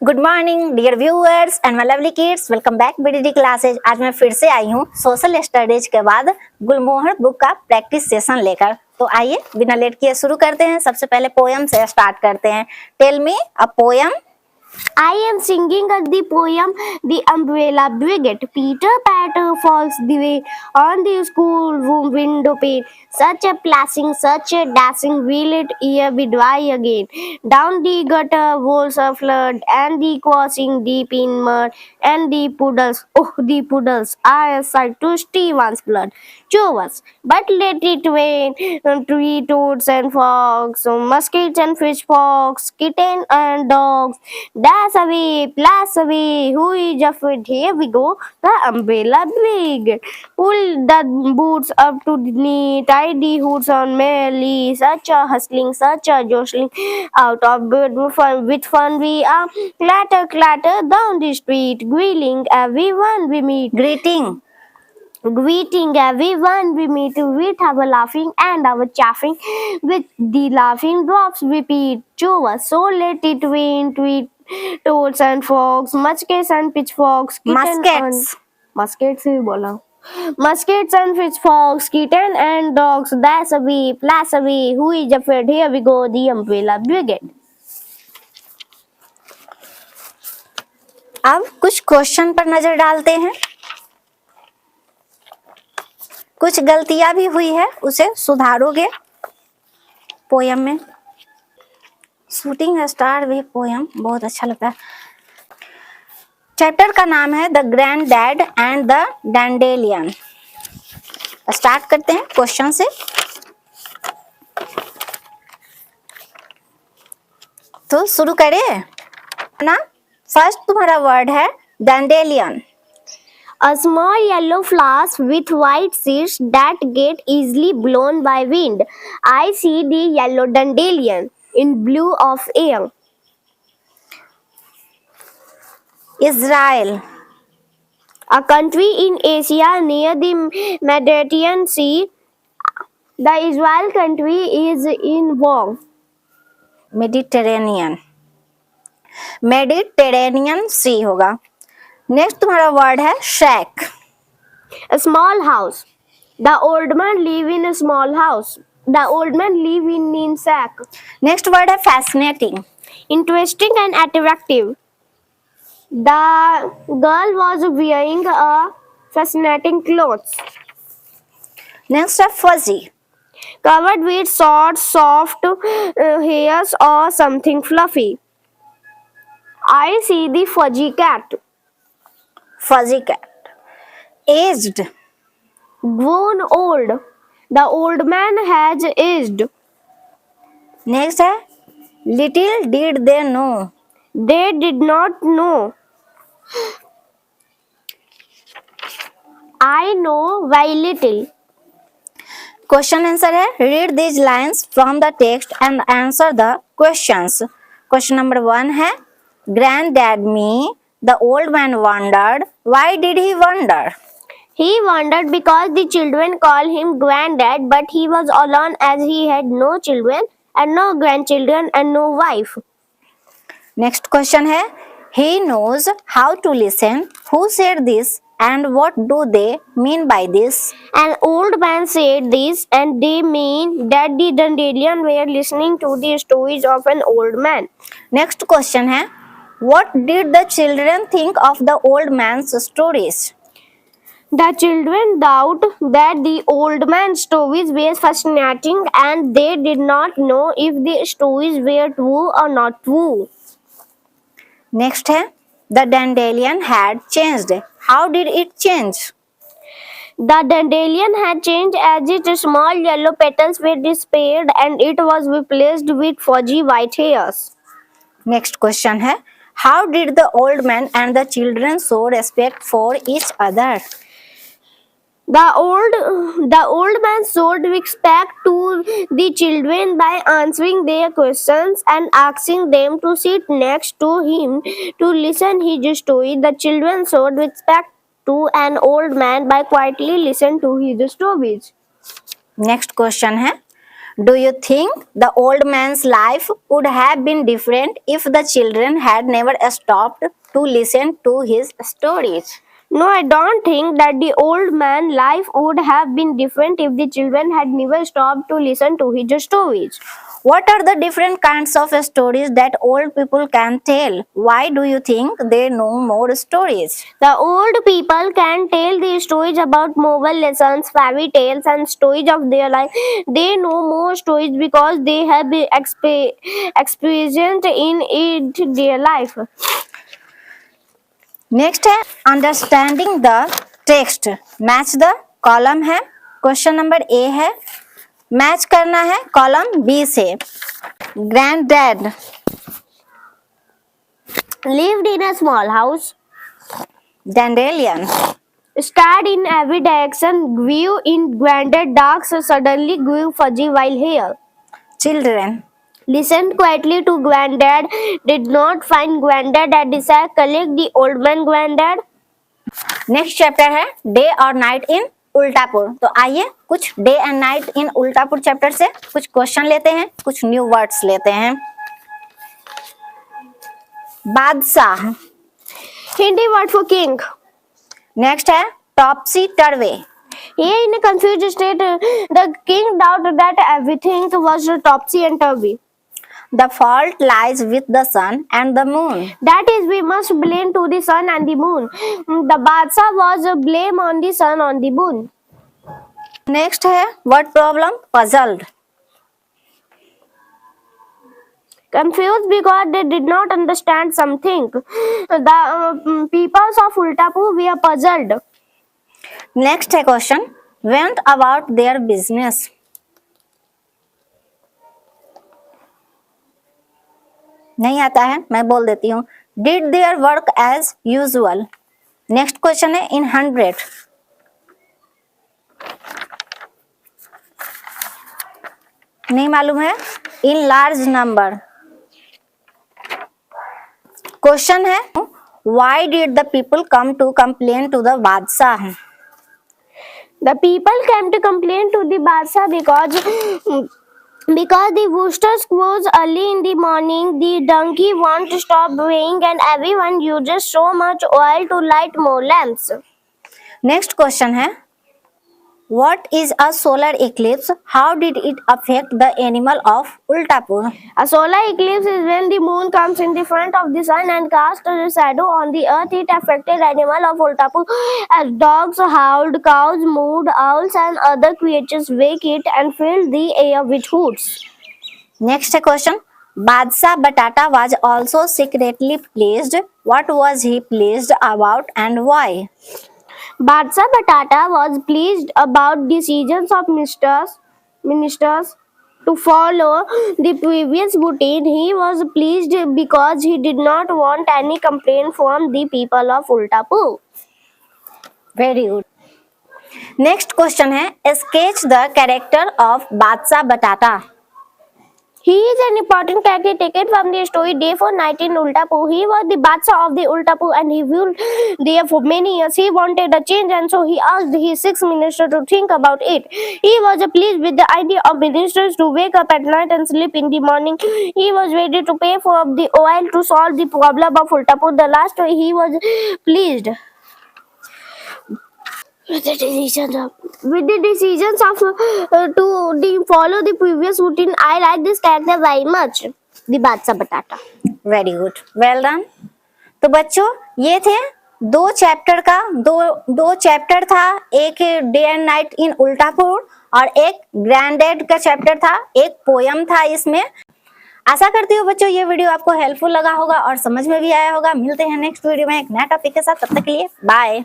Good morning dear viewers and my lovely kids, welcome back BDD classes. आज मैं फिर से आई हूँ सोशल स्टडीज के बाद गुलमोहर बुक का प्रैक्टिस सेशन लेकर। तो आइए बिना लेट किए शुरू करते हैं। सबसे पहले पोयम से स्टार्ट करते हैं। Tell me a poem. I am singing the poem The Umbrella Brigade. Peter Patter falls the way on the schoolroom window pane. Such a plashing, such a dashing, will it e'er be dry again? Down the gutter rolls a flood, and the crossing deep in mud, and the puddles, oh, the puddles are a sight to Stephen's blood. Show us, but let it rain, tree toads and frogs, muskets and fishhawks, kitten and dogs. Dash away, blast away, who is afraid? Here we go, the umbrella brigade. Pull the boots up to the knee, tie the hoods on merrily. Such a hustling, such a jostling, out of bed with fun we are. Clatter, clatter down the street, greeting everyone we meet. Greeting everyone we meet with our laughing and our chaffing, with the laughing drops repeat. Show us, so let it rain, tweet, toads and frogs, muskets and pitchforks, muskets ही बोला. Muskets and pitchforks, kitten and dogs, dash away, flash away, who is afraid? Here we go, the umbrella brigade. अब कुछ question पर नजर डालते हैं। कुछ गलतियां भी हुई है, उसे सुधारोगे पोयम में। शूटिंग स्टार भी पोयम बहुत अच्छा लगता है। चैप्टर का नाम है the grand dad and the dandelion. Start करते हैं क्वेश्चन से। तो शुरू करें ना। फर्स्ट तुम्हारा वर्ड है dandelion. A small yellow flower with white seeds that get easily blown by wind. I see the yellow dandelion in blue of air. Israel. A country in Asia near the Mediterranean Sea. The Israel country is in war. Mediterranean sea होगा। Next तुम्हारा word है shack. A small house. The old man live in a small house. The old man live in sack. Next word है fascinating. Interesting and attractive. The girl was wearing a fascinating clothes. Next है fuzzy. Covered with short, soft hairs or something fluffy. I see the fuzzy cat. Fuzzy cat. Aged. Grown old. The old man has aged. Next है little did they know. They did not know. I know very little. Question answer है read these lines from the text and answer the questions. Question number 1 है granddad me the old man wondered why did he wonder. He wondered because the children called him granddad, but he was alone as he had no children and no grandchildren and no wife. Next question है he knows how to listen who said this and what do they mean by this? An old man said this, and they mean that the dandelion were listening to the stories of an old man. Next question है what did the children think of the old man's stories? The children thought that the old man's stories were fascinating, and they did not know if the stories were true or not true. Next है the dandelion had changed. How did it change? The dandelion had changed as its small yellow petals were disappeared and it was replaced with fuzzy white hairs. Next question है how did the old man and the children show respect for each other? The old man showed respect to the children by answering their questions and asking them to sit next to him to listen his story. The children showed respect to an old man by quietly listening to his stories. Next question है Do you think the old man's life would have been different if the children had never stopped to listen to his stories? No, I don't think that the old man life would have been different if the children had never stopped to listen to his stories. What are the different kinds of stories that old people can tell? Why do you think they know more stories? The old people can tell the stories about moral lessons, fairy tales, and stories of their life. They know more stories because they have been experienced in it their life. Next है understanding the text. Match the column है. Question number A है, match करना है column B से. Granddad Lived in a small house, dandelion stared in every direction, grew in granddad darks, suddenly grew fuzzy while hair. Children Listened quietly to granddad, did not find granddad at the sack, collect the old man granddad. Next chapter है day और night in Ultapur. तो आइए कुछ day and night in Ultapur chapter से कुछ question लेते हैं, कुछ न्यू वर्ड्स लेते हैं. बादशाह. Hindi word for king. Next है टॉपसी टर्वे. Here in a confused state, the king doubted that everything was topsy and turvy. The fault lies with the sun and the moon. That is, we must blame to the sun and the moon. The Badshah was blame on the sun on the moon. Next है word problem puzzled. Confused because they did not understand something. The peoples of Ultapur were puzzled. Next है question went about their business. नहीं आता है, मैं बोल देती हूँ. Did their work as usual. Next question है इन 100. नहीं मालूम है. In large number. क्वेश्चन है why did the people come to complain to the badshah. The people came to complain to the Badshah because the rooster crows early in the morning, the donkey won't stop braying, and everyone uses so much oil to light more lamps. Next question है what is a solar eclipse. How did it affect the animal of Ultapur. A solar eclipse is when the moon comes in the front of the sun and casts a shadow on the earth. It affected animals of Ultapur as dogs howled, cows mooed, owls and other creatures waked it and filled the air with hoots. Next है question बादशाह बटाटा was also secretly placed. What was he placed about and why. Badshah Batata was pleased about decisions of ministers to follow the previous routine. He was pleased because he did not want any complaint from the people of Ultapur. Very good. Next question है sketch the character of बादशाह बटाटा. He is an important character taken from the story Day for Night in Ultapur. He was the Badshah of the Ultapur and he ruled there for many years. He wanted a change and so he asked his 6 ministers to think about it. He was pleased with the idea of ministers to wake up at night and sleep in the morning. He was ready to pay for the oil to solve the problem of Ultapur. The last he was pleased with the decisions of follow the previous routine. I like this character very much. The Badshah Batata. Very good, well done. तो बच्चों ये थे दो chapter था. एक day and night in उल्टापुर और एक ग्रैंडडैड का चैप्टर था. एक पोयम था इसमें. आशा करती हूँ बच्चों ये वीडियो आपको हेल्पफुल लगा होगा और समझ में भी आया होगा. मिलते हैं नेक्स्ट वीडियो में एक नया टॉपिक के साथ. तब तक के लिए बाय.